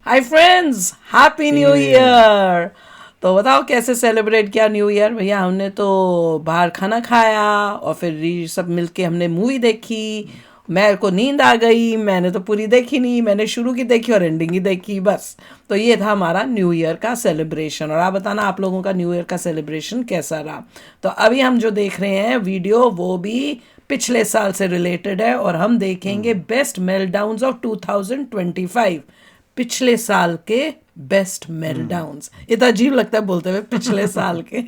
Hi friends, happy new year. तो बताओ कैसे सेलिब्रेट किया न्यू ईयर। भैया हमने तो बाहर खाना खाया और फिर सब मिलके हमने मूवी देखी। मेरे को नींद आ गई, मैंने तो पूरी देखी नहीं, मैंने शुरू की देखी और एंडिंग ही देखी बस। तो ये था हमारा न्यू ईयर का सेलिब्रेशन। और आप बताना आप लोगों का न्यू ईयर का सेलिब्रेशन कैसा रहा। तो अभी हम जो देख रहे हैं वीडियो वो भी पिछले साल से रिलेटेड है और हम देखेंगे बेस्ट मेल्टडाउन्स ऑफ 2025। पिछले साल के बेस्ट मेल्टडाउन्स। ये तो अजीब लगता है बोलते हुए पिछले साल के।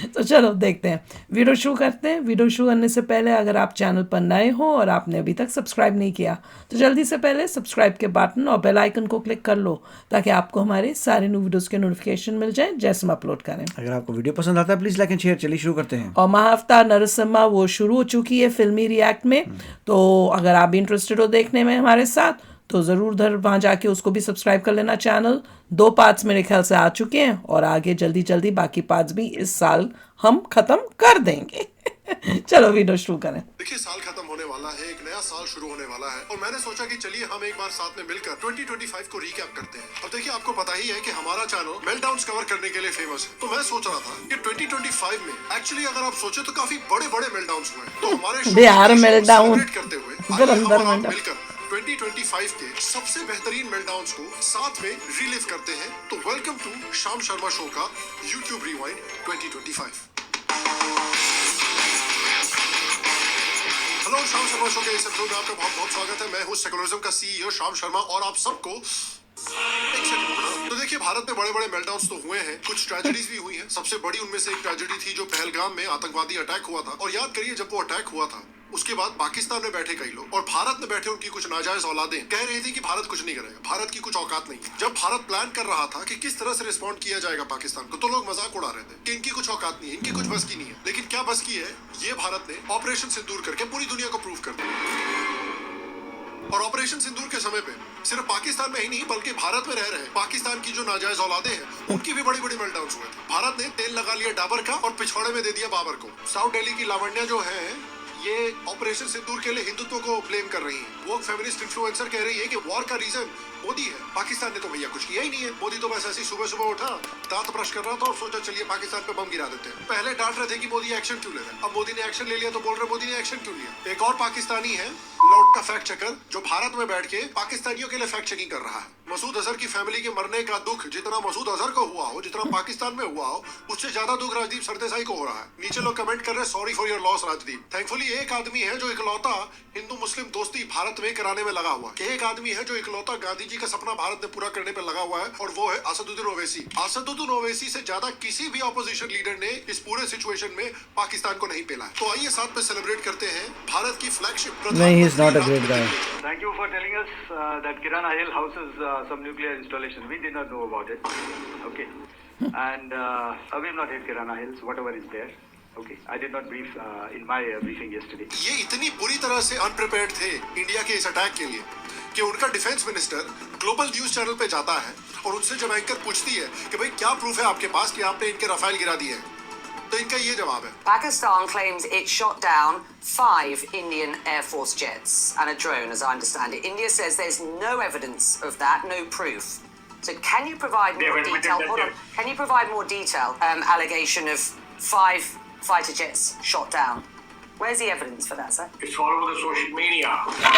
तो चलो देखते हैं, वीडियो शुरू करते हैं। वीडियो शुरू करने से पहले अगर आप चैनल पर नए हो और आपने अभी तक सब्सक्राइब नहीं किया तो जल्दी से पहले सब्सक्राइब के बटन और बेल आइकन को क्लिक कर लो ताकि आपको हमारे सारे न्यू वीडियोस के नोटिफिकेशन मिल जाए जैसे हम अपलोड करें। अगर आपको वीडियो पसंद आता है प्लीज लाइक एंड शेयर। चलिए शुरू करते हैं। और महाअवतार नरसिम्हा वो शुरू हो चुकी है फिल्मी रिएक्ट में। तो अगर आप भी इंटरेस्टेड हो देखने में हमारे साथ तो ज़रूर उधर वहाँ जाके उसको भी सब्सक्राइब कर लेना। चैनल 2 पार्ट्स मेरे ख्याल से आ चुके हैं और आगे जल्दी जल्दी बाकी पार्ट्स भी इस साल हम ख़त्म कर देंगे। चलो वीडियो शुरू करें। देखिए साल खत्म होने वाला है, एक नया साल शुरू होने वाला है और मैंने सोचा कि चलिए हम एक बार साथ में मिलकर 2025 को रिकैप करते हैं। अब देखिए आपको पता ही है कि हमारा चैनल मेल्टडाउन्स कवर करने के लिए फेमस है। तो मैं सोच रहा था कि 2025 में एक्चुअली अगर आप सोचे तो काफी बड़े बड़े मेल्टडाउन्स हुए हैं। तो हमारे बिहार मेल्टडाउन सेलिब्रेट करते हुए इधर आइए अंदर हम और आप मेल्टडाउन। मिलकर 2025 के सबसे बेहतरीन मेल्टडाउन्स को साथ में रिलीव करते हैं। तो वेलकम टू शाम शर्मा शो का यूट्यूब रिवाइंड 2025। हेलो, शाम शर्मा शो के इस एपिसोड में आपका बहुत बहुत स्वागत है। मैं हूँ सेकुलरिज्म का सीईओ शाम शर्मा और आप सबको एक सेकंड। तो देखिए भारत में बड़े बड़े मेल्टडाउन्स तो हुए हैं, कुछ ट्रेजेडीज भी हुई हैं। सबसे बड़ी उनमें से एक ट्रेजेडी थी जो पहलगाम में आतंकवादी अटैक हुआ था। और याद करिए जब वो अटैक हुआ था उसके बाद पाकिस्तान में बैठे कई लोग और भारत में बैठे उनकी कुछ नाजायज औलादें कह रही थी कि भारत कुछ नहीं करेगा, भारत की कुछ औकात नहीं है। जब भारत प्लान कर रहा था कि किस तरह से रिस्पॉन्ड किया जाएगा पाकिस्तान को, तो लोग मजाक उड़ा रहे थे कि इनकी कुछ औकात नहीं है, इनकी कुछ बस की नहीं है। लेकिन क्या बस की है, ये भारत ने ऑपरेशन सिंदूर करके पूरी दुनिया को प्रूव कर दिया। और ऑपरेशन सिंदूर के समय पे सिर्फ पाकिस्तान में ही नहीं बल्कि भारत में रह रहे पाकिस्तान की जो नाजायज औलादे हैं उनकी भी बड़ी बड़ी मेल्टडाउन्स हुए थे। भारत ने तेल लगा लिया डाबर का और पिछवाड़े में दे दिया बाबर को। साउथ दिल्ली की लावण्या जो है ये ऑपरेशन सिंदूर के लिए हिंदुत्व को ब्लेम कर रही है। वो फेमिनिस्ट इन्फ्लुएंसर कह रही है कि वॉर का रीजन मोदी है, पाकिस्तान ने तो भैया कुछ किया ही नहीं है। मोदी तो बस ऐसी सुबह सुबह उठा, दांत ब्रश कर रहा था और सोचा चलिए पाकिस्तान पे बम गिरा देते हैं। पहले डांट रहे थे कि मोदी एक्शन क्यों ले रहा है, अब मोदी ने एक्शन ले लिया तो बोल रहे मोदी ने एक्शन क्यों लिया। एक और पाकिस्तानी है लॉर्ड का फैक्ट चेकर जो भारत में बैठ के पाकिस्तानियों के लिए फैक्ट चेकिंग कर रहा है। मसूद अजहर की फैमिली के मरने का दुख जितना मसूद अजहर को हुआ हो, जितना पाकिस्तान में हुआ हो, उससे ज्यादा दुख राजदीप सरदेसाई को हो रहा है। नीचे लोग कमेंट कर रहे sorry for your loss Rajdeep. Thankfully एक आदमी है जो इकलौता हिंदू मुस्लिम दोस्ती भारत में कराने में लगा हुआ है। एक आदमी है जो इकलौता गांधी जी का सपना भारत में पूरा करने पे लगा हुआ है और वो है असदुद्दीन ओवैसी। असदुद्दीन ओवैसी से ज्यादा किसी भी ऑपोजिशन लीडर ने इस पूरे सिचुएशन में पाकिस्तान को नहीं पेला है। तो आइए साथ में सेलिब्रेट करते हैं भारत की फ्लैगशिप। नहीं, he is not a great guy. Thank you for telling us that Kirana Hill houses some nuclear installation. We did not know about it. Okay. And we've not hit Kirana Hills, whatever is there. Okay. I did not brief in my briefing yesterday. ये इतनी बुरी तरह से अनप्रिपेयर्ड थे India के इस attack के लिए कि उनका defence minister global news channel पे जाता है और उनसे जब एंकर पूछती है कि भाई क्या प्रूफ है आपके पास कि आपने इनके रफाइल गिरा दिए हैं, तो इनका ये जवाब है। Pakistan claims it shot down 5 Indian Air Force jets and a drone, as I understand it. India says there's no evidence of that, no proof. So can you provide more detail? Hold on. Can you provide more detail? Allegation of 5 fighter jets shot down. Where's the evidence for that, sir? It's all over the social media,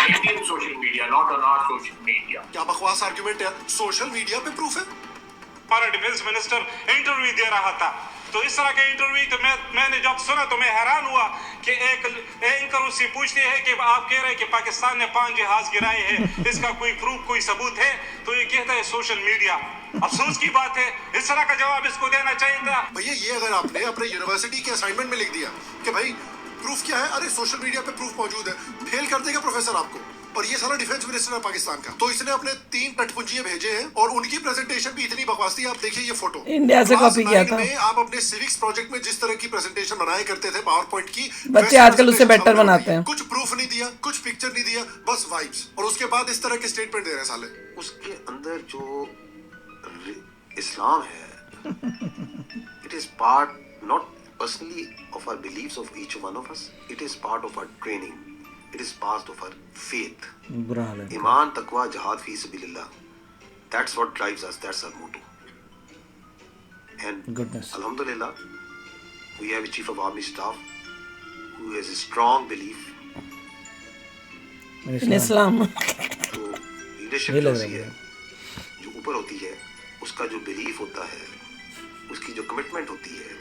Indian social media, not on our social media. क्या बकवास argument है, social media पे proof है। हमारा defence minister interview दे रहा था तो इस तरह के इंटरव्यू तो मैंने जब सुना तो मैं हैरान हुआ कि एक एंकर उससे पूछते हैं कि आप कह रहे हैं कि पाकिस्तान ने 5 जहाज गिराए हैं, इसका कोई प्रूफ कोई सबूत है? तो ये कहता है सोशल मीडिया। अफसोस की बात है, इस तरह का जवाब इसको देना चाहिए था। भैया ये अगर आपने अपने यूनिवर्सिटी के असाइनमेंट में लिख दिया कि भाई प्रूफ क्या है, अरे सोशल मीडिया पे प्रूफ मौजूद है, फेल कर देगा प्रोफेसर आपको। और ये सारा डिफेंस मिनिस्टर है पाकिस्तान का, तो इसने अपने 3 कठपुंजिये भेजे हैं और उनकी प्रेजेंटेशन भी इतनी बकवास थी। आप देखिए ये फोटो इंडिया से कॉपी किया था। आप अपने सिविक्स प्रोजेक्ट में जिस तरह की प्रेजेंटेशन बनाया करते थे पावर पॉइंट की, बच्चे आजकल उससे बेटर बनाते हैं। कुछ प्रूफ नहीं दिया, कुछ पिक्चर नहीं दिया, बस वाइब्स। और उसके बाद इस तरह के स्टेटमेंट दे रहे साले। उसके अंदर जो इस्लाम है, it is part not personally of our beliefs of each one of us, it is part of our training, it is part of our faith. बुरा हाल है। ईमान, तकवा, जहाद फी सबिलिल्लाह, That's what drives us. That's our motto. And Goodness. Alhamdulillah, we have a chief of army staff who has a strong belief. इन इस्लाम तो leadership ये जो लग होती रहा है, जो ऊपर होती है, उसका जो बिलीफ होता है, उसकी जो कमिटमेंट होती है।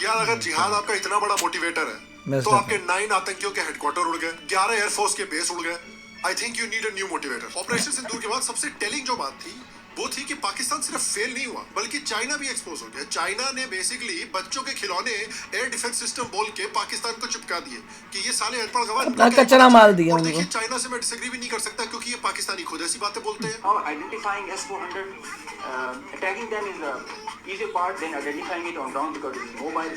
यार अगर जिहाद आपका इतना बड़ा मोटिवेटर है तो आपके 9 आतंकियों के हेडक्वार्टर उड़ गए, 11 एयरफोर्स के बेस उड़ गए। I think you need a new motivator. Operation Sindoor के बाद सबसे टेलिंग जो बात थी वो थी कि पाकिस्तान सिर्फ फेल नहीं हुआ बल्कि चाइना भी एक्सपोज हो गया। चाइना ने बेसिकली बच्चों के खिलौने एयर डिफेंस सिस्टम बोल के पाकिस्तान को चिपका दिए कि ये साले अनपढ़ गवार अपना कचरा माल दिया और उनको। देखिए चाइना से मैं डिसएग्री भी नहीं कर सकता क्योंकि ये पाकिस्तानी खुद ऐसी बातें बोलते हैं। Now identifying S-400, attacking them is a easier part than identifying it on ground because it's mobile,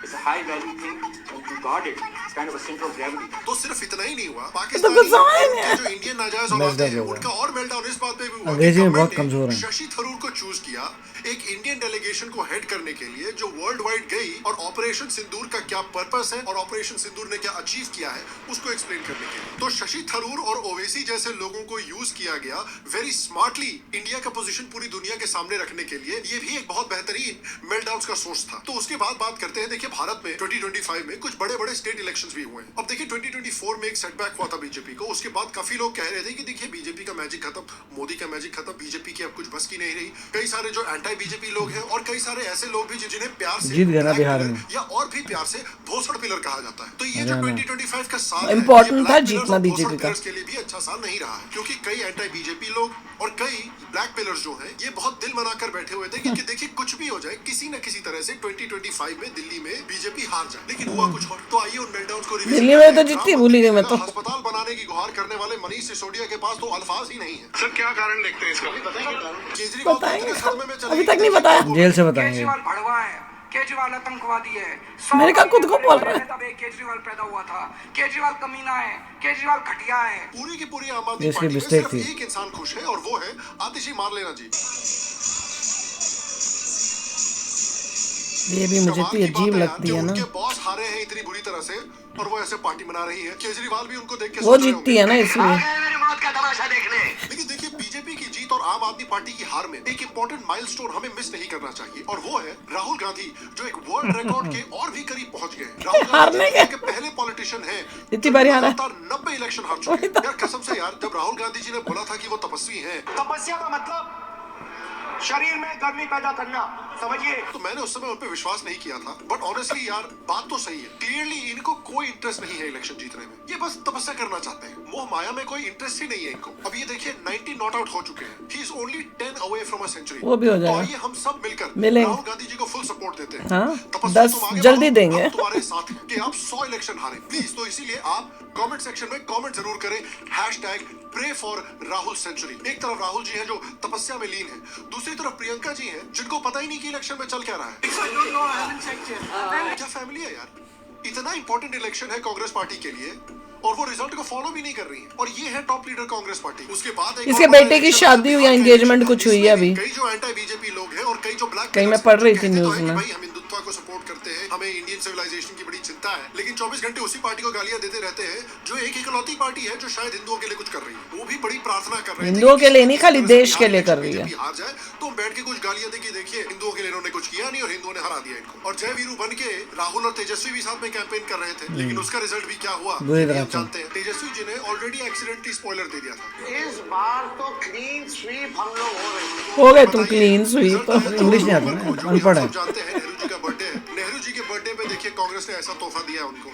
it's a high value thing, and to guard it, it's kind of a center of gravity. तो सिर्फ इतना ही नहीं हुआ, तो पाकिस्तानी कुछ समझ नहीं के जो इंडियन नाजायज औलादे हैं उनका और मेल्टडाउन इस बात पे भी हुआ अंग्रेजी कि में बहुत गवर्नमेंट ने कमजोर हैं। शशि थरूर को चूज किया एक इंडियन डेलीगेशन को हेड करने के लिए जो वर्ल्ड वाइड गई और ऑपरेशन सिंदूर का क्या पर्पस है और ऑपरेशन सिंदूर ने क्या अचीव किया है उसको एक्सप्लेन करने के लिए। तो शशि थरूर और ओवैसी जैसे लोगों को यूज किया गया वेरी स्मार्टली इंडिया का पोजीशन पूरी दुनिया के सामने रखने के लिए। ये भी एक बहुत बेहतरीन मेल्टडाउन का सोर्स था। तो उसके बाद बात करते हैं, देखिए भारत में 2025 में कुछ बड़े बड़े स्टेट इलेक्शंस भी हुए हैं। अब देखिए 2024 में एक सेटबैक हुआ था बीजेपी को, उसके बाद काफी लोग कह रहे थे कि देखिए बीजेपी का मैजिक खत्म, मोदी का मैजिक खत्म, बीजेपी की अब कुछ बस की नहीं रही। कई सारे जो एंटी बीजेपी लोग हैं और कई सारे ऐसे लोग भी जिन्हें प्यार से जीत गए ना ब्लैक बिहार पिलर में। या और भी प्यार से भोसड़ पिलर कहा जाता है। तो ये जो 2025 का साल है, Important ये था ब्लैक जीतना पिलर्स और बीजेपी भोसड़ का। पिलर्स के लिए भी अच्छा साल नहीं रहा है क्योंकि कई एंटी बीजेपी लोग और कई ब्लैक पिलर्स जो हैं ये बहुत दिल बनाकर बैठे हुए थे कि देखिए कुछ भी हो जाए किसी न किसी तरह से 2025 में दिल्ली में बीजेपी हार जाए, लेकिन हुआ कुछ और। तो आइए उन मेल्टडाउन को रिव्यू दिल्ली में तो जीतती भूल ही गई मैं तो। अस्पताल बनाने की गुहार करने वाले मनीष सिसोदिया के पास तो अल्फाज ही नहीं है। सर क्या कारण देखते हैं इसका? केजरीवाल को इतने सदमे में चले अभी तक नहीं बताया। जेल से बताएंगे। केजरीवाल भड़वा है, केजरीवाल आतंकवादी है। मैंने कहा खुद को बोल रहा है। तब एक केजरीवाल पैदा हुआ था। केजरीवाल कमीना है, केजरीवाल घटिया है। पूरी की पूरी आम आदमी इसकी पार्टी में mistake सिर्फ थी। एक इंसान खुश है और वो है आतिशी मार लेना जी। ये भी मुझे कमाल तो की बात अजीब यार लगती कि है ना। उनके बॉस हारे हैं इतनी बुरी तरह से और वो ऐसे पार्टी मना रही है। केजरीवाल भी उनको देख के वो सोच रहे जीतती है ना इसलिए। मेरी मौत का तमाशा देखने। लेकिन देखिए बीजेपी की जीत और आम आदमी पार्टी की हार में एक इंपॉर्टेंट माइलस्टोन हमें मिस नहीं करना चाहिए और वो है राहुल गांधी जो एक वर्ल्ड रिकॉर्ड के और भी करीब पहुंच गए। राहुल हारने गांधी के। के पहले पॉलिटिशियन हैं इतनी बारी हारा। 90 इलेक्शन हार चुके हैं। यार कसम से यार जब राहुल गांधी जी ने बोला था कि वो तपस्वी हैं तपस्या का मतलब शरीर में गर्मी पैदा करना, समझिए। तो मैंने उस समय उन पे विश्वास नहीं किया था, बट ऑनेस्टली यार बात तो सही है। क्लियरली इनको कोई इंटरेस्ट नहीं है इलेक्शन जीतने में, ये बस तपस्या करना चाहते हैं। मोह माया में कोई इंटरेस्ट ही नहीं है इनको। अब ये देखिए 90 नॉट आउट हो चुके हैं। He is only 10 away from a century. वो भी हो जाएगा। तो आइए हम सब मिलकर मिलेंगे। राहुल गांधी जी को फुल सपोर्ट देते हैं। हाँ, तपस्या 10 तुम आगे जल्दी बढ़ो, देंगे। हम तुम्हारे साथ हैं कि आप 100 इलेक्शन हारे प्लीज। तो इसीलिए आप कमेंट सेक्शन में कमेंट जरूर करें #pray for राहुल सेंचुरी। एक तरफ राहुल जी हैं जो तपस्या में लीन है, दूसरी तरफ प्रियंका जी हैं जिनको पता ही नहीं कि इलेक्शन में चल क्या रहा है। क्या फैमिली है यार, इतना इंपॉर्टेंट इलेक्शन है कांग्रेस पार्टी के लिए और वो रिजल्ट को फॉलो भी नहीं कर रही है। और ये है टॉप लीडर कांग्रेस पार्टी। उसके बाद एक इसके और बड़ा बेटे की इलेक्शन शादी हुई, है, एंगेजमेंट कुछ हुई है अभी। कई जो एंटी बीजेपी लोग हैं और कई जो ब्लैक कहीं मैं पढ़ रही थी न्यूज़ में। भाई हम हिंदुत्व को सपोर्ट करते हैं, हमें इंडियन सिविलाइजेशन की बड़ी चिंता है, लेकिन 24 घंटे उसी पार्टी को गालियां देते रहते हैं जो एक इकलौती पार्टी है जो शायद हिंदुओं के लिए कुछ कर रही है। वो भी बड़ी प्रार्थना कर रहे हैं हिंदुओं के लिए नहीं, खाली देश के लिए कर रही है। हार जाए तो हम बैठ के कुछ गालियां देके देखिए हिंदुओं के लिए इन्होंने कुछ किया नहीं और हिंदुओं ने हरा दिया इनको। और जय वीरू बन के राहुल और तेजस्वी भी साथ में कैंपेन कर रहे थे, लेकिन उसका रिजल्ट भी क्या हुआ बुरी ये तरह हम से। जानते हैं। तेजस्वी जी ने ऑलरेडी एक्सीडेंटली स्पॉइलर दे दिया था। इस बार तो क्लीन स्वीप हम लोग हो रहे हैं। हो गए तुम क्लीन स्वीप। इंग्लिश नहीं आता ना, अनपढ़ है। जानते हैं नेहरू जी का बर्थडे है। नेहरू जी के बर्थडे पे देखिए कांग्रेस ने ऐसा तोहफा दिया उनको।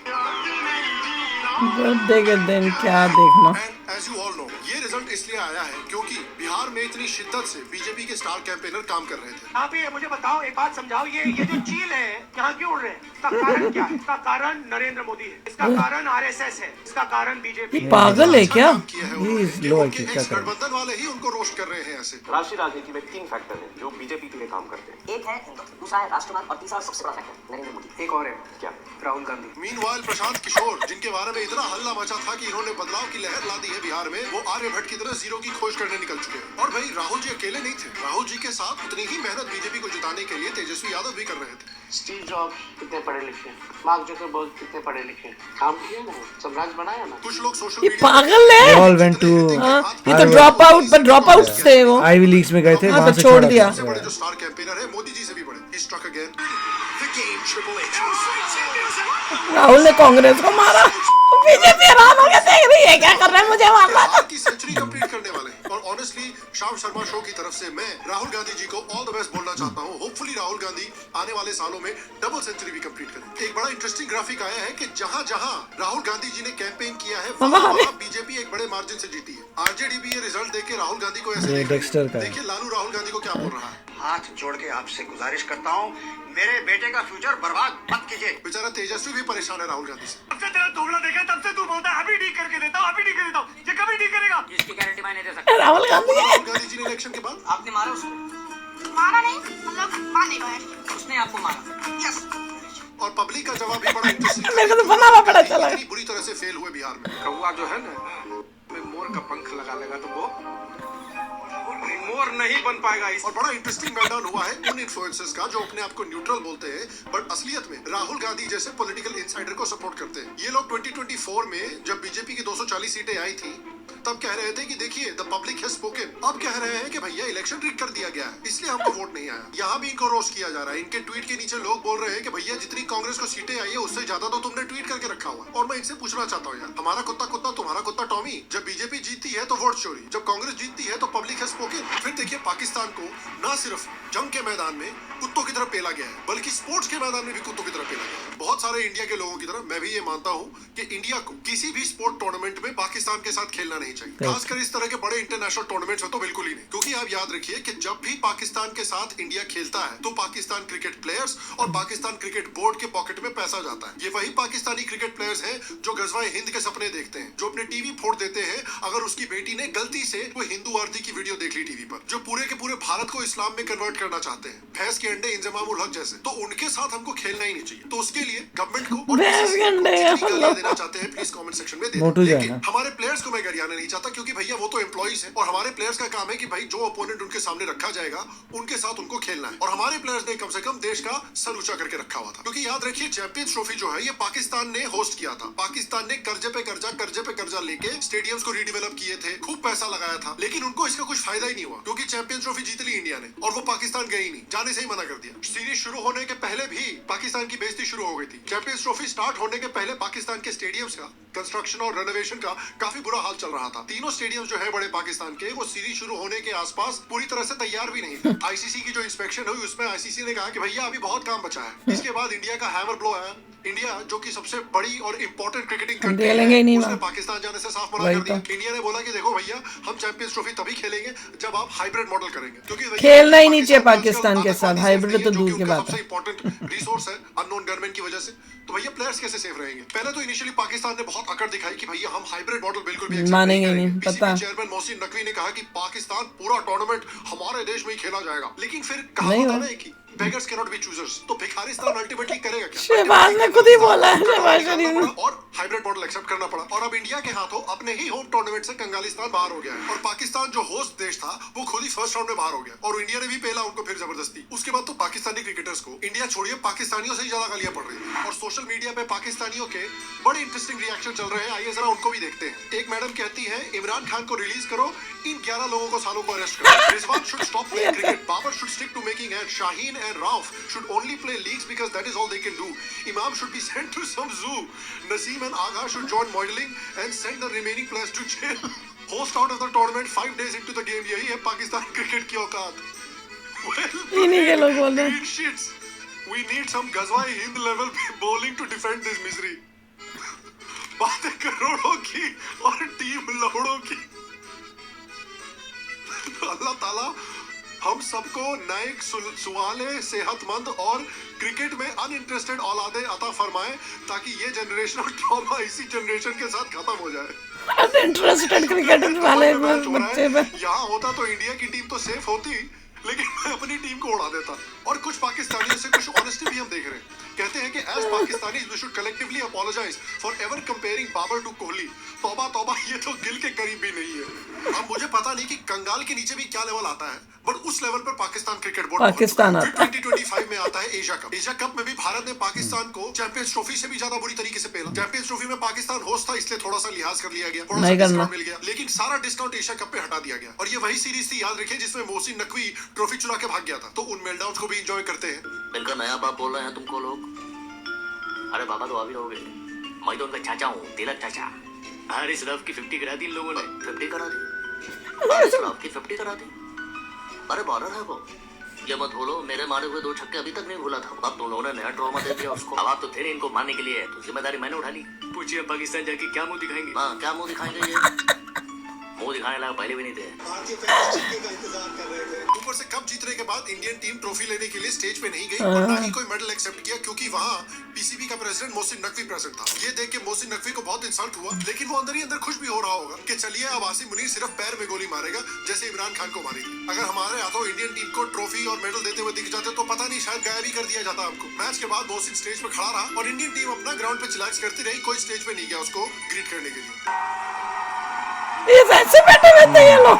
बर्थडे के दिन क्या देखना। And as you all know ये रिजल्ट इसलिए आया है क्योंकि बिहार में इतनी शिद्दत से बीजेपी के स्टार कैंपेनर काम कर रहे थे। आप ये मुझे बताओ, एक बात समझाओ, ये जो चील है यहाँ क्यों उड़ रहे हैं? इसका कारण क्या है? इसका कारण नरेंद्र मोदी है, इसका कारण आरएसएस है, इसका कारण बीजेपी है। पागल है क्या? गठबंधन वाले ही उनको रोस्ट कर रहे हैं ऐसे। राष्ट्रीय राजनीति में 3 फैक्टर हैं जो बीजेपी के लिए काम करते हैं। एक है हिंदुत्व, दूसरा है राष्ट्रवाद और तीसरा सबसे बड़ा फैक्टर नरेंद्र मोदी। एक और है क्या? राहुल गांधी। मीनवाइल प्रशांत किशोर जिनके बारे में इतना हल्ला मचा था कि इन्होंने बदलाव की लहर ला दी है बिहार में, वो आर्यभट्ट बैट की तरह जीरो की खोज करने निकल चुके हैं। और भाई राहुल जी अकेले नहीं थे, राहुल जी के साथ उतनी ही मेहनत बीजेपी को जिताने के लिए तेजस्वी यादव भी कर रहे थे। स्टीव जॉब्स कितने पढ़े लिखे, मार्क जुकरबर्ग कितने पढ़े लिखे, काम किया ना, साम्राज्य बनाया ना। कुछ लोग सोशल ये मीडिया पागल They है। all went to ये तो ड्रॉप आउट थे वो। Ivy Leagues में गए थे, हाँ, वहाँ तो से छोड़ छोड़ा दिया। था। बड़े जो स्टार कैंपेनर है मोदी जी से भी बड़े। He struck again. The game Triple H. Rahul ने कांग्रेस को मारा, बीजेपी हैरान हो गया, देख रही है क्या कर रहा है, मुझे मारना था। की सेंचुरी कंप्लीट करने वाले हैं। और ऑनेस्टली श्याम शर्मा शो की तरफ से मैं राहुल गांधी जी को ऑल द बेस्ट बोलना चाहता हूँ। होपफुली राहुल गांधी आने वाले सालों में डबल सेंचुरी भी कंप्लीट करें। एक बड़ा इंटरेस्टिंग ग्राफिक आया है कि जहां जहां राहुल गांधी जी ने कैंपेन किया है वहां बीजेपी एक बड़े मार्जिन से जीती है। आरजेडी भी ये रिजल्ट देख के राहुल गांधी को ऐसे ये देख रही है। डेक्स्टर का है। देखिए लालू राहुल गांधी को क्या बोल रहा है। हाथ जोड़ के आपसे गुजारिश करता हूँ, मेरे बेटे का फ्यूचर बर्बाद मत कीजिए। बेचारा तेजस्वी भी परेशान है राहुल गांधी से। तब से तेरा दुबला देखा, तब से तू बोलता है अभी ठीक करके देता हूँ, अभी ठीक कर देता हूँ, ये कभी ठीक करेगा। इसकी गारंटी मैं नहीं दे सकता। राहुल गांधी राहुल गांधी जी ने इलेक्शन के बाद आपने मारा उसको? मारा नहीं, मतलब मानेगा है। उसने आपको मारा? यस। और पब्लिक का जवाब भी बड़ा इंटरेस्टिंग मेरे को तो बनाना पड़ा चला। इतनी बुरी तरह से फेल हुए बिहार में। कौवा जो है ना, मैं मोर का पंख लगा लेगा तो वो मोर नहीं बन पाएगा। और बड़ा इंटरेस्टिंग मेलडाउन हुआ है उन इन्फ्लुएंसर्स का जो अपने आप को न्यूट्रल बोलते हैं बट असलियत में राहुल गांधी जैसे पॉलिटिकल इनसाइडर को सपोर्ट करते हैं। ये लोग 2024 में जब बीजेपी की 240 सीटें आई थी तब कह रहे थे कि देखिए द पब्लिक हैज स्पोकन। अब कह रहे हैं कि भैया इलेक्शन रिग कर दिया गया है इसलिए हमको वोट नहीं आया। यहाँ भी इनको रोस्ट किया जा रहा है। इनके ट्वीट के नीचे लोग बोल रहे हैं कि भैया जितनी कांग्रेस को सीटें आई है उससे ज्यादा तो तुमने ट्वीट करके रखा हुआ है। और मैं इनसे पूछना चाहता हूँ यार, हमारा कुत्ता कुत्ता तुम्हारा कुत्ता टॉमी। जब बीजेपी जीतती है तो वोट चोरी, जब कांग्रेस जीतती है तो पब्लिक हैज स्पोकन। फिर देखिए पाकिस्तान को न सिर्फ जंग के मैदान में कुत्तों की तरह पेला गया है बल्कि स्पोर्ट्स के मैदान में भी कुत्तों की तरह पेला गया है। बहुत सारे इंडिया के लोगों की तरह मैं भी ये मानता हूँ कि इंडिया को किसी भी स्पोर्ट टूर्नामेंट में पाकिस्तान के साथ खेलना नहीं चाहिए, खासकर इस तरह के बड़े इंटरनेशनल टूर्नामेंट्स में तो बिल्कुल ही नहीं। क्योंकि आप याद रखिए कि जब भी पाकिस्तान के साथ इंडिया खेलता है तो पाकिस्तान क्रिकेट प्लेयर्स और पाकिस्तान क्रिकेट बोर्ड के पॉकेट में पैसा जाता है। ये वही पाकिस्तानी क्रिकेट प्लेयर्स हैं जो गजवाए हिंद के सपने देखते हैं, जो अपने टीवी फोड़ देते हैं अगर उसकी बेटी ने गलती से वो हिंदू वर्दी की वीडियो देख ली टीवी पर, जो पूरे के पूरे भारत को इस्लाम में कन्वर्ट करना चाहते हैं, भैंस के अंडे इंजमाम उल हक जैसे। तो उनके साथ हमको खेलना ही नहीं चाहिए। तो उसके लिए गवर्नमेंट को देना चाहते हैं प्लीज कमेंट सेक्शन में दे दें। हमारे प्लेयर्स को मैं गरियाना नहीं चाहता क्योंकि भैया वो तो एम्प्लॉइज है और हमारे प्लेयर्स का काम है कि भाई जो ओपोनेंट उनके सामने रखा जाएगा उनके साथ उनको खेलना है। और हमारे प्लेयर्स ने कम से कम देश का सर ऊंचा करके रखा हुआ था। क्योंकि याद रखिए चैंपियंस ट्रॉफी जो है ये पाकिस्तान ने होस्ट किया था। पाकिस्तान ने कर्जे पे कर्जा लेके स्टेडियम्स को रीडेवलप किए थे, खूब पैसा लगाया था, लेकिन उनको इसका कुछ फायदा ही नहीं हुआ क्योंकि चैंपियंस ट्रॉफी जीत ली इंडिया ने और वो पाकिस्तान गई नहीं, जाने से ही मना कर दिया। सीरीज शुरू होने के पहले भी पाकिस्तान की बेइज्जती शुरू हो गई थी। चैंपियंस ट्रॉफी स्टार्ट होने के पहले पाकिस्तान के स्टेडियम्स का कंस्ट्रक्शन और रेनोवेशन का काफी बुरा हाल चल रहा था। तीनों स्टेडियम जो है बड़े पाकिस्तान के वो सीरीज शुरू होने के आसपास पूरी तरह से तैयार भी नहीं थे। आईसीसी की जो इंस्पेक्शन हुई उसमें आईसीसी ने कहा कि भैया अभी बहुत काम बचा है। इसके बाद इंडिया का हैमर ब्लो आया। इंडिया जो कि सबसे बड़ी और इंपॉर्टेंट क्रिकेटिंग कंट्री है उसने पाकिस्तान जाने से साफ मना कर दिया। इंडिया ने बोला कि देखो भैया हम चैंपियंस ट्रॉफी तभी खेलेंगे जब आप हाइब्रिड मॉडल करेंगे क्योंकि खेलना ही नहीं चाहिए पाकिस्तान के साथ। हाइब्रिड तो दूर की बात है। इंपॉर्टेंट रिसोर्स है अननोन गवर्नमेंट की वजह से। तो भैया प्लेयर्स कैसे सेफ रहेंगे? पहले तो इनिशियली पाकिस्तान ने बहुत अकड़ दिखाई कि भैया हम हाइब्रिड मॉडल बिल्कुल भी मानेंगे नहीं, पता। चेयरमैन मोहसिन नकवी ने कहा कि पाकिस्तान पूरा टूर्नामेंट हमारे देश में ही खेला जाएगा। लेकिन फिर कहा होता है कि beggars cannot be choosers। तो भिखारिस्तान अल्टीमेटली करेगा क्या? शहबाज ने खुद ही बोला है, शहबाज शरीफ ने। और हाइब्रिड मॉडल एक्सेप्ट करना पड़ा और अब इंडिया के हाथों अपने ही होम टूर्नामेंट से कंगालिस्तान बाहर हो गया है और पाकिस्तान जो होस्ट देश था वो खुद ही फर्स्ट राउंड में बाहर हो गया और इंडिया ने भी पहला उनको फिर जबरदस्ती। उसके बाद तो पाकिस्तानी क्रिकेटर्स को इंडिया छोड़िए पाकिस्तानियों से ही ज्यादा गालियां पड़ रही है और सोशल मीडिया पे पाकिस्तानियों के बड़े इंटरेस्टिंग रिएक्शन चल रहे हैं। आइए जरा उनको भी देखते हैं। एक मैडम कहती है इमरान खान को रिलीज करो, इन 11 लोगों को सालों को अरेस्ट करो। Rizwan should stop playing cricket, Babar should stick to making ad, Shaheen and Rauf should only play leagues because that is all they can do. Imam should be sent to some zoo. Naseem and Agha should join modeling and send the remaining players to jail. Host out of the tournament 5 days into the game. यही है Pakistan cricket की औकात। इन्हीं के लोग बोल रहे हैं। Shits. We need some Ghazwai Hind level bowling to defend this misery. बातें करोड़ों की और टीम लौड़ों की। अल्लाह ताला हम सबको नए सुवाले सेहतमंद और क्रिकेट में अनइंटरेस्टेड औलादे अता फरमाए ताकि ये जनरेशनल ट्रॉमा इसी जनरेशन के साथ खत्म हो जाए। अनइंटरेस्टेड क्रिकेट वाले बच्चे में यहाँ होता तो इंडिया की टीम तो सेफ होती लेकिन मैं अपनी टीम को उड़ा देता। और कुछ पाकिस्तानियों से कुछ ऑनेस्टी भी हम देख रहे हैं। कहते हैं कि as Pakistanis we should collectively apologise for ever comparing Babar to Kohli. तौबा तौबा, ये तो गिल के करीब भी नहीं है। अब मुझे पता नहीं कि कंगाल के नीचे भी क्या लेवल आता है, बट उस लेवल पर पाकिस्तान क्रिकेट बोर्ड पाकिस्तान आता है। 2025 में आता है एशिया कप। एशिया कप में भी भारत ने पाकिस्तान को चैंपियंस ट्रॉफी से भी ज्यादा बुरी तरीके से पेला। चैंपियंस ट्रॉफी में पाकिस्तान होस्ट था, इसलिए थोड़ा सा लिहाज कर लिया गया, थोड़ा सा डिस्काउंट मिल गया, लेकिन सारा डिस्काउंट एशिया कप पे हटा दिया गया। और ये वही सीरीज थी, याद रखिए, जिसमें मोहसिन नकवी ट्रॉफी चुरा के भाग गया था। तो उन मेलडाउन्स को भी एंजॉय करते हैं। इनका नया बाप बोल रहे हैं तुमको लोग। अरे बाबा तो अभी रहोगे, मैं तो उनका चाचा हूँ, तिलक चाचा। अरे सिर्फ की 50 करा दी इन लोगों ने। 50 करा दी? अरे सिर्फ की 50 करा दी? अरे बॉलर है वो, ये मत भूलो मेरे मारे हुए 2 छक्के अभी तक नहीं भूला था। अब तुम लोगों ने नया ट्रॉमा दे दिया उसको। अब आप तो थे नहीं इनको मारने के लिए, तो जिम्मेदारी मैंने उठा ली। पूछिए पाकिस्तान जाके क्या मुंह दिखाएंगे? हाँ, क्या मुंह दिखाएंगे? ये मुंह दिखाने लायक पहले भी नहीं थे। भारतीय फैंस जीतने का इंतजार कर रहे थे। ऊपर से कप जीतने के बाद इंडियन टीम ट्रॉफी लेने के लिए स्टेज पे नहीं गई और ना ही कोई मेडल एक्सेप्ट किया, क्योंकि वहाँ पीसीबी का प्रेसिडेंट मोहसिन नकवी प्रेजेंट था। ये देख के मोहसिन नकवी को बहुत इंसल्ट हुआ, लेकिन वो अंदर ही अंदर खुश भी हो रहा होगा कि चलिए अब आसिम मुनीर सिर्फ पैर में गोली मारेगा, जैसे इमरान खान को मारी थी। अगर हमारे हाथों इंडियन टीम को ट्रॉफी और मेडल देते हुए दिख जाते तो पता नहीं, शायद गायब ही कर दिया जाता हमको। मैच के बाद मोहसिन स्टेज पे खड़ा रहा और इंडियन टीम अपना ग्राउंड पे चिल्लाच करती रही, कोई स्टेज पे नहीं गया उसको ग्रीट करने के लिए। ये ऐसे बैठे रहते हैं ये लोग।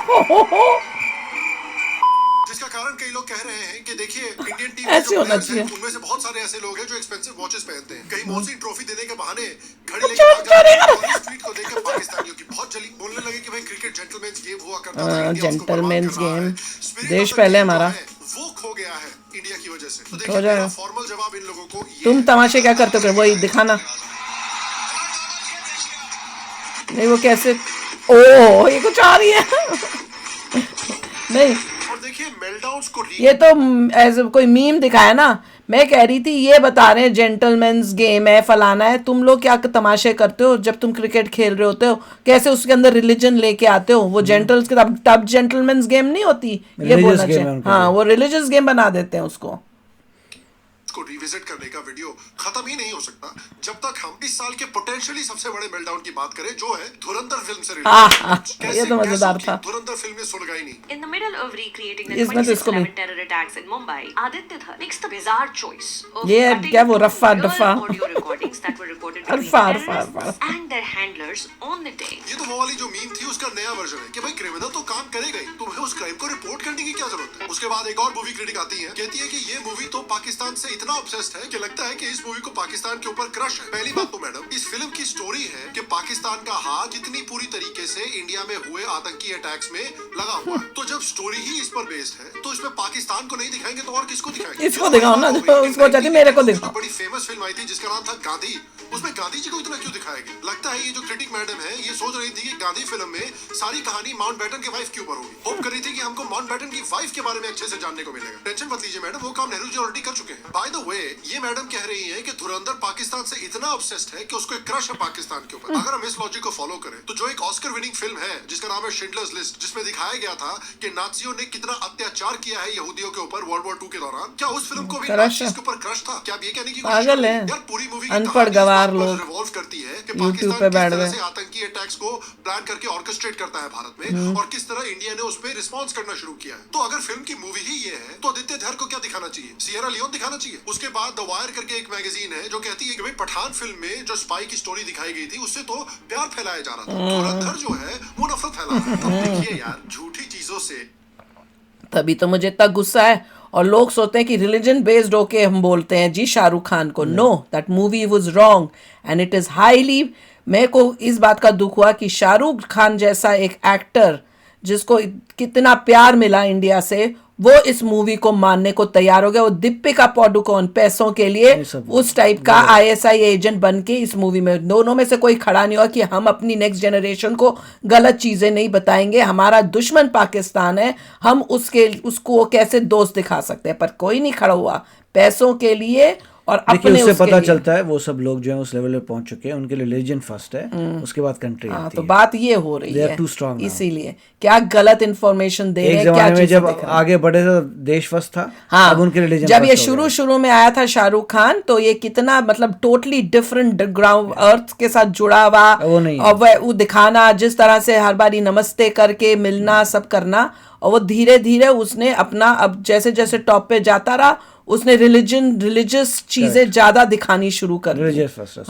जिसका कारण कई लोग कह रहे हैं कि देखिए इंडियन टीम ऐसे होना चाहिए। उनमें से बहुत सारे ऐसे लोग हैं जो एक्सपेंसिव वॉचेस पहनते हैं। कहीं मोहसिन ट्रॉफी देने के बहाने घड़ी लेके भाग जाते हैं। और इस ट्वीट को देखकर पाकिस्तानियों की बहुत जली, बोलने लगे कि भाई क्रिकेट जेंटलमैन्स गेम हुआ करता था, जेंटलमैन्स गेम, देश पहले हमारा, वो खो गया है इंडिया की वजह से। तो हो देखिए जाएगा। फॉर्मल जवाब इन लोगों को, तुम तमाशे क्या करते हो, वही दिखाना नहीं। वो कैसे, ओ ये कुछ आ रही है नहीं, और देखिए मेलडाउन्स को ये तो ऐसे कोई मीम दिखाया ना। मैं कह रही थी ये बता रहे हैं जेंटलमैन्स गेम है, फलाना है। तुम लोग क्या तमाशे करते हो जब तुम क्रिकेट खेल रहे होते हो? कैसे उसके अंदर रिलीजन लेके आते हो? वो जेंटल्स के तब जेंटलमैन्स गेम नहीं होती, ये बोलना चाहिए। हाँ, वो रिलीजियस गेम बना देते हैं उसको। को रिविजिट करने का वीडियो खत्म ही नहीं हो सकता जब तक हम इस साल के पोटेंशियली सबसे बड़े मेलडाउन की बात करें, जो है धुरंधर फिल्म से रिलेटेड। ये तो मजेदार था। धुरंधर फिल्म ने सुलगाई नहीं। In the middle of recreating the इसमें तो इसको 2011 terror attacks in Mumbai, Aditya Dhar makes the bizarre choice of ये cutting क्या वो to रफ्फा real डफ्फा audio recordings that were recorded between Arfa terrorists and their handlers on the day. ये तो वो वाली जो मीम थी उसका नया वर्जन है कि भाई क्रिमिनल तो काम करेगा ही, तुम्हें उस क्राइम को रिपोर्ट करने की क्या जरूरत है। उसके बाद एक और मूवी क्रिटिक आती है, कहती है कि ये मूवी तो पाकिस्तान से इतना ऑब्सेस्ड है कि लगता है कि इस मूवी को पाकिस्तान के ऊपर क्रश है। पहली बात तो मैडम, इस फिल्म की स्टोरी है कि पाकिस्तान का हाथ इतनी पूरी तरीके से इंडिया में हुए आतंकी अटैक्स में लगा हुआ है। तो जब स्टोरी ही इस पर बेस्ड है तो इसमें पाकिस्तान को नहीं दिखाएंगे तो और किसको दिखाएंगे? इसको दिखाओ ना, उसको चाहती मेरे को दिखाओ। बड़ी फेमस फिल्म आई थी जिसका नाम था गांधी, उसमें गांधी जी को इतना क्यों दिखाया गया? लगता है ये जो क्रिटिक मैडम है ये सोच रही थी कि गांधी फिल्म में सारी कहानी माउंटबेटन की वाइफ के ऊपर होगी। होप कर रही थी कि हमको माउंटबेटन की वाइफ के बारे में अच्छे से जानने को मिलेगा। टेंशन मत लीजिए मैडम, वो काम नेहरू जी ऑलरेडी कर चुके हैं। बाय द वे, ये मैडम कह रही है कि धुरंधर पाकिस्तान से इतना ऑब्सेस्ड है कि उसको एक क्रश है पाकिस्तान के ऊपर। अगर हम इस लॉजिक को फॉलो करें तो जो एक ऑस्कर विनिंग फिल्म है जिसका नाम है शिंडलर्स लिस्ट, जिसमें दिखाया गया था कि नाजियों ने कितना अत्याचार किया है यहूदियों के ऊपर वर्ल्ड वॉर 2 के दौरान, क्या उस फिल्म को भी नाजियों के ऊपर क्रश था? क्या आप ये कहने की कोशिश पागल है यार? पूरी मूवी अनपढ़ गवार लोग रिवॉल्व करती है कि यूट्यूब पाकिस्तान पे किस बैठ तरह गए। से आतंकी अटैक्स को प्लान करके ऑर्केस्ट्रेट करता है भारत में और किस तरह इंडिया ने उस पे रिस्पांस करना शुरू किया है। तो अगर फिल्म की मूवी ही ये है तो आदित्य धर को क्या दिखाना चाहिए? सियरा लियोन दिखाना चाहिए? उसके बाद द वायर करके एक मैगजीन है जो कहती है कि भाई पठान फिल्म में जो स्पाई की स्टोरी दिखाई गई थी उससे तो प्यार फैलाया जा रहा था, धुरंधर जो है वो नफरत फैला रहा था। देखिए यार, झूठी चीजों से तभी तो मुझे इतना गुस्सा है। और लोग सोचते हैं कि रिलीजन बेस्ड होके हम बोलते हैं जी शाहरुख खान को। No, that movie was wrong and it is highly. मेरे को इस बात का दुख हुआ कि शाहरुख खान जैसा एक एक्टर जिसको कितना प्यार मिला इंडिया से, वो इस मूवी को मानने को तैयार हो गया। वो दीपिका पादुकोण पैसों के लिए उस टाइप का ISI एजेंट बन के इस मूवी में, दोनों में से कोई खड़ा नहीं हुआ कि हम अपनी नेक्स्ट जनरेशन को गलत चीजें नहीं बताएंगे। हमारा दुश्मन पाकिस्तान है, हम उसको कैसे दोस्त दिखा सकते हैं, पर कोई नहीं खड़ा हुआ पैसों के लिए। और अपने उससे पता चलता है वो सब लोग जो हैं उस लेवल पे पहुंच चुके हैं, उनके लिए रिलीजन फर्स्ट है, उसके बाद कंट्री आती है। तो बात ये हो रही है, too strong now. इसीलिए क्या गलत इन्फॉर्मेशन दे रहे हैं, क्या में जब चीजें आगे बढ़े तो देश फर्स्ट था। हाँ, अब उनके रिलीजन जब ये शुरू में आया था शाहरुख खान, तो ये कितना मतलब टोटली डिफरेंट ग्राउंड अर्थ के साथ जुड़ा हुआ, और वो दिखाना जिस तरह से हर बारी नमस्ते करके मिलना सब करना, और वो धीरे धीरे उसने अपना, अब जैसे जैसे टॉप पे जाता रहा उसने रिलीजियस चीजें ज्यादा दिखानी शुरू कर दी। अपने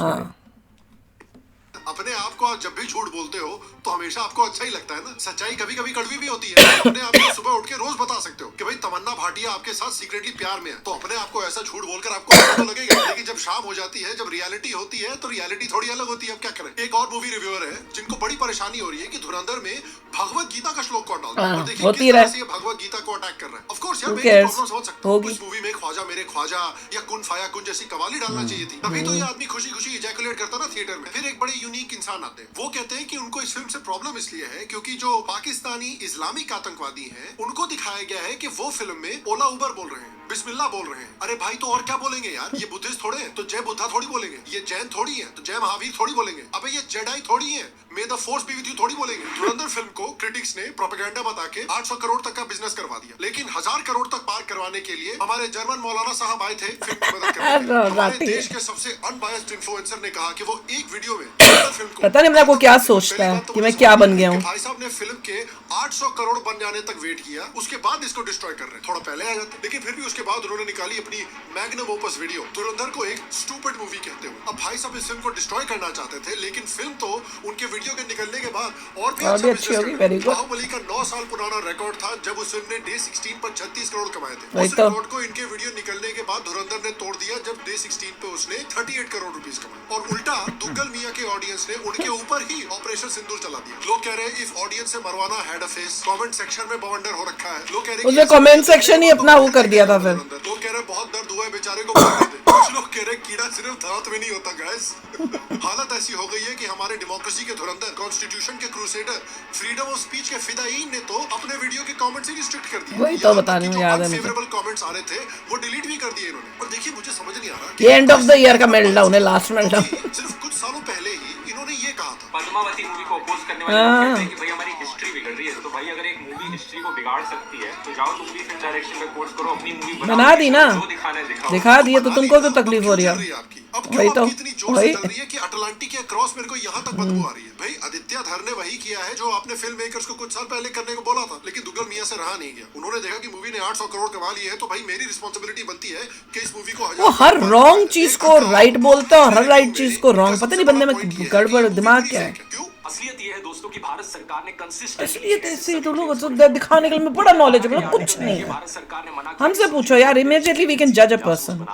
आप को आप जब भी झूठ बोलते हो तो हमेशा आपको अच्छा ही लगता है ना। सच्चाई कभी कभी कड़वी भी होती है। अपने आप को सुबह उठ के रोज बता सकते हो कि भाई तमन्ना भाटिया आपके साथ सीक्रेटली प्यार में है, तो अपने आप को ऐसा झूठ बोलकर आपको अच्छा तो लगेगा, लेकिन जब शाम हो जाती है, जब रियलिटी होती है, तो रियलिटी थोड़ी अलग होती है। अब क्या करें। एक और मूवी रिव्यूअर है जिनको बड़ी परेशानी हो रही है कि धुरंधर में भगवत गीता का श्लोक कौन डालता है, और देखिए किस तरह से ये भगवत गीता को अटैक कर रहा है। ऑफ कोर्स यार, मैं ये प्रॉब्लम समझ सकता हूं। इस मूवी में ख्वाजा मेरे ख्वाजा या कुन फाया कुन जैसी कवाली डालना चाहिए थी, तभी तो ये आदमी खुशी खुशी इजैकुलेट करता ना थिएटर में। फिर एक बड़े यूनिक इंसान आते हैं, वो कहते हैं कि उनको इस फिल्म से प्रॉब्लम इसलिए है क्योंकि जो पाकिस्तानी इस्लामिक आतंकवादी हैं, उनको दिखाया गया है कि वो फिल्म में ओला उबर बोल रहे हैं, बिस्मिल्लाह बोल रहे हैं। अरे भाई, तो और क्या बोलेंगे यार? ये बुद्धिस्ट थोड़े हैं तो जय बुद्धा थोड़ी बोलेंगे, ये जैन थोड़ी है तो जय महावीर थोड़ी बोलेंगे, अबे ये जेडाई थोड़ी है मे the force be with you थोड़ी बोलेंगे। धुरंधर फिल्म को क्रिटिक्स ने प्रोपेगेंडा बता के 800 करोड़ तक का बिजनेस करवा दिया, लेकिन 1000 करोड़ तक पार करवाने के लिए हमारे जर्मन मौलाना साहब आए थे फिल्म की मदद करने। हमारे देश के सबसे अनबायस्ड इन्फ्लुएंसर ने कहा कि वो एक वीडियो में फिल्म को, पता नहीं मेरे को क्या सोचता है कि मैं क्या बन गया हूँ। भाई साहब ने फिल्म के 800 करोड़ बन जाने तक वेट किया, उसके बाद इसको डिस्ट्रॉय कर रहे हैं। थोड़ा पहले आ जाते, लेकिन फिर भी उसके बाद उन्होंने निकाली अपनी मैग्नम ओपस वीडियो। धुरंधर को एक स्टूपिड मूवी कहते हो। अब भाई साहब इस फिल्म को डिस्ट्रॉय करना चाहते थे, लेकिन फिल्म तो उनके वीडियो के निकलने के बाद और भी अच्छा बिजनेस कर रही। बाहुबली का 9 साल पुराना रिकॉर्ड था जब उस फिल्म ने डे 16 पर 36 करोड़ कमाए थे। उस रिकॉर्ड को इनके वीडियो निकलने के बाद धुरंधर ने तोड़ दिया जब डे 16 पे उसने 38 करोड़ रुपीस कमाए। और उल्टा दुग्गल मियां के ऑडियंस ने उनके ऊपर ही ऑपरेशन सिंदूर चला दिया। लोग कह रहे हैं इफ ऑडियंस से मरवाना had a face. Comment section में बवंडर हो रखा है। लोग कह रहे हैं उसने कमेंट सेक्शन ही अपना वो कर दिया था। फिर लोग कह रहे हैं बहुत दर्द हुआ है बेचारे को, कुछ लोग कह रहे हैं कीड़ा सिर्फ दांत में नहीं होता गाइस। हालत ऐसी हो गई है कि हमारे डेमोक्रेसी के धुरंधर, कॉन्स्टिट्यूशन के क्रूसेडर, फ्रीडम ऑफ स्पीच के फिदायीन ने तो अपने वीडियो के कमेंट्स ही रिस्ट्रिक्ट कर दिए। वही तो बता रही हूँ, याद है मुझे। फेवरेबल कमेंट्स आ रहे थे वो डिलीट भी कर दिए इन्होंने। और देखिए मुझे समझ नहीं आ रहा, ये एंड ऑफ द ईयर का मेल्टडाउन है, लास्ट मेल्टडाउन। सिर्फ कुछ सालों पहले ही इन्होंने ये कहा था। पद्मावती मूवी को अपोज करने वाले लोग कहते हैं कि भाई हमारी हिस्ट्री बिगड़ रही है, तो भाई अगर एक मूवी हिस्ट्री को बिगाड़ सकती है तो जाओ तुम भी फिल्म डायरेक्शन में कोर्स करो, अपनी मूवी बना दी ना, दिखा दिए, तो तुमको क्यों तकलीफ हो रही है? अब क्यों आपकी इतनी जोर से चल रही है कि अटलांटिक के क्रॉस मेरे को यहाँ तक बदबू आ रही है? भाई आदित्य धर ने वही किया है जो आपने फिल्म मेकर्स को कुछ साल पहले करने को बोला था, लेकिन दुग्गल मियां से रहा नहीं गया। उन्होंने देखा कि मूवी ने 800 करोड़ कमा लिए है, तो भाई मेरी रिस्पॉन्सिबिलिटी बनती है कि इस मूवी को वो हर रॉन्ग चीज को राइट बोलता है और हर राइट चीज को रॉन्ग। पता नहीं बंदे में गड़बड़ दिमाग क्या है। असलियत ये है दोस्तों कि भारत सरकार ने कंसिस्टेंट, असलियत ऐसे तो लोग दिखाने के लिए बड़ा नॉलेजेबल कुछ नहीं है। भारत सरकार ने मना हमसे पूछो यार, इमीडिएटली वी कैन जज अ पर्सन।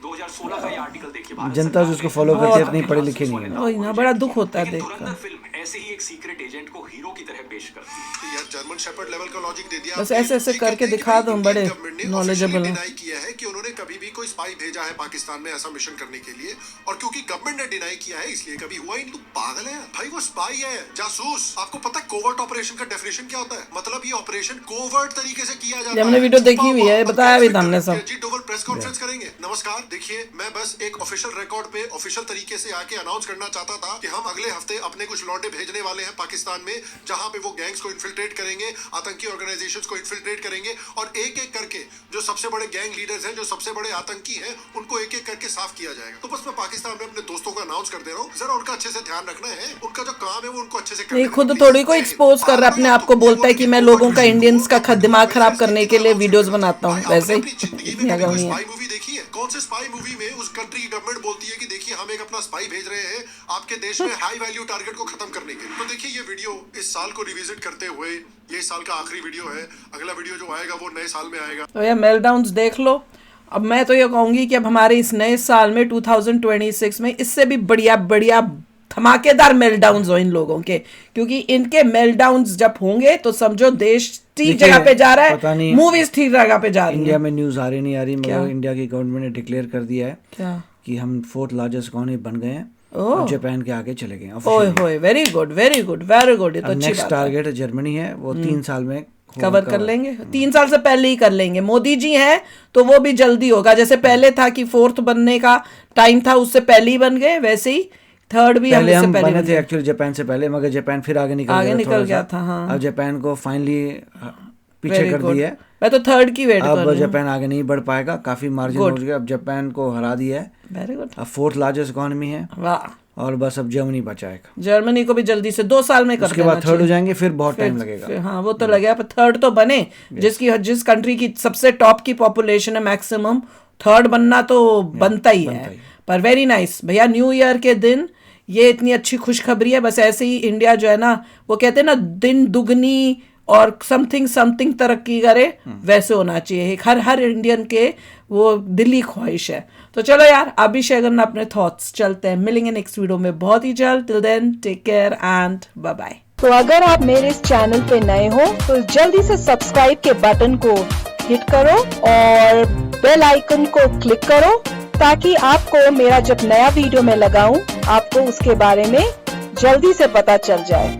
2016 का ये आर्टिकल देखिए, जनता जो उसको फॉलो करती है, इतनी पढ़ी लिखी नहीं है। वही ना, बड़ा दुख होता है देखकर। फिल्म ऐसे ही एक सीक्रेट एजेंट को हीरो की तरह पेश करती है। यार जर्मन शेपर्ड लेवल का लॉजिक दे दिया। बस ऐसे ऐसे करके दिखा दो, हम बड़े नॉलेजेबल हैं। डिनाई किया है कि उन्होंने कभी भी कोई स्पाई भेजा है पाकिस्तान में ऐसा मिशन करने के लिए, और क्योंकि गवर्नमेंट ने डिनाई किया है इसलिए कभी हुआ ही नहीं। तू पागल है भाई, वो स्पाई है, जासूस। आपको पता है कोवर्ट ऑपरेशन का डेफिनेशन क्या होता है? मतलब ये ऑपरेशन कोवर्ट तरीके से किया जाता है। हमने वीडियो देखी हुई है, बताया भी था हमने सब। जी डोवल प्रेस कॉन्फ्रेंस करेंगे। नमस्कार, देखिए मैं बस एक ऑफिशियल रिकॉर्ड पे ऑफिशियल तरीके से आके अनाउंस करना चाहता था कि हम अगले हफ्ते अपने कुछ लौंडे भेजने वाले हैं पाकिस्तान में, जहां पे वो गैंग्स को इन्फिल्ट्रेट करेंगे, आतंकी ऑर्गेनाइजेशंस को इन्फिल्ट्रेट करेंगे, और एक एक करके जो सबसे बड़े गैंग लीडर्स हैं, जो सबसे बड़े आतंकी हैं, उनको एक एक करके साफ किया जाएगा। तो बस मैं पाकिस्तान में अपने दोस्तों को अनाउंस कर दे रहा हूँ, जरा उनका अच्छे से ध्यान रखना है। उनका जो काम है वो उनको अच्छे से करना है। खुद थोड़ी को एक्सपोज कर रहा है, अपने आप को बोलता है कि मैं लोगों का, इंडियंस का दिमाग खराब करने के लिए वीडियोस बनाता हूँ। वैसे ही स्पाई मूवी देखी है? कौन से स्पाई मूवी में उस कंट्री की गवर्नमेंट बोलती है कि देखिए हम एक अपना स्पाई भेज रहे हैं आपके देश में हाई वैल्यू टारगेट को खत्म करने के लिए? तो देखिए ये वीडियो इस साल को रिविजिट करते हुए, ये साल का आखिरी वीडियो है, अगला वीडियो जो आएगा वो नए साल में आएगा। तो ये मेल्टडाउन्स देख लो। अब मैं तो ये कहूंगी कि अब हमारे इस नए साल में 2026 में इससे भी बढ़िया बढ़िया धमाकेदार मेल्टडाउन्स हो इन लोगों के, क्योंकि इनके मेल्टडाउन्स जब होंगे तो समझो देश ठीक जगह पे जा रहा है, मूवीज ठीक जगह पे जा रही है। इंडिया में न्यूज आ रही नहीं आ रही, मगर इंडिया की गवर्नमेंट ने डिक्लेयर कर दिया है क्या कि हम 4th लार्जेस्ट इकोनॉमी बन गए हैं, और जापान के आगे चले गए। ओए very good very good very good. ये तो अच्छी बात है। नेक्स्ट टारगेट जर्मनी है, वो 3 साल में कवर कर लेंगे। 3 साल से पहले ही कर लेंगे। मोदी जी हैं तो वो भी जल्दी होगा। जैसे पहले था कि 4th बनने का टाइम था, उससे पहले ही बन गए, वैसे ही 3rd भी पहले हम बने थे एक्चुअली जापान से पहले, मगर जापान फिर आगे निकल गया था। हाँ। अब जापान को फाइनली पीछे कर दिया है। मैं तो 3rd की वेट कर रही हूं। अब जापान आगे नहीं बढ़ पाएगा, काफी मार्जिन हो गया। अब जापान को हरा दिया है। Very good. अब 4th लार्जेस्ट इकोनॉमी है। वाह। और बस अब जर्मनी बचाएगा। जर्मनी को भी जल्दी से 2 साल में कर देना चाहिए। उसके बाद 3rd हो जाएंगे, फिर बहुत टाइम लगेगा। हाँ वो तो लगेगा, पर 3rd तो बने। जिस कंट्री की सबसे टॉप की पॉपुलेशन है मैक्सिमम, 3rd बनना तो बनता ही है। पर वेरी नाइस भैया, न्यू ईयर के दिन ये इतनी अच्छी खुशखबरी है, बस ऐसे ही इंडिया जो है ना, वो कहते हैं ना दिन दुगनी और समथिंग तरक्की करे, वैसे होना चाहिए हर इंडियन के वो दिली ख्वाहिश है। तो चलो यार, आप भी शेयर करना अपने थॉट्स। चलते हैं, मिलेंगे नेक्स्ट वीडियो में बहुत ही जल्द। Till then take care and bye bye. तो अगर आप मेरे इस चैनल पे नए हो तो जल्दी से सब्सक्राइब के बटन को हिट करो और बेल आइकन को क्लिक करो, ताकि आपको मेरा जब नया वीडियो मैं लगाऊं आपको उसके बारे में जल्दी से पता चल जाए।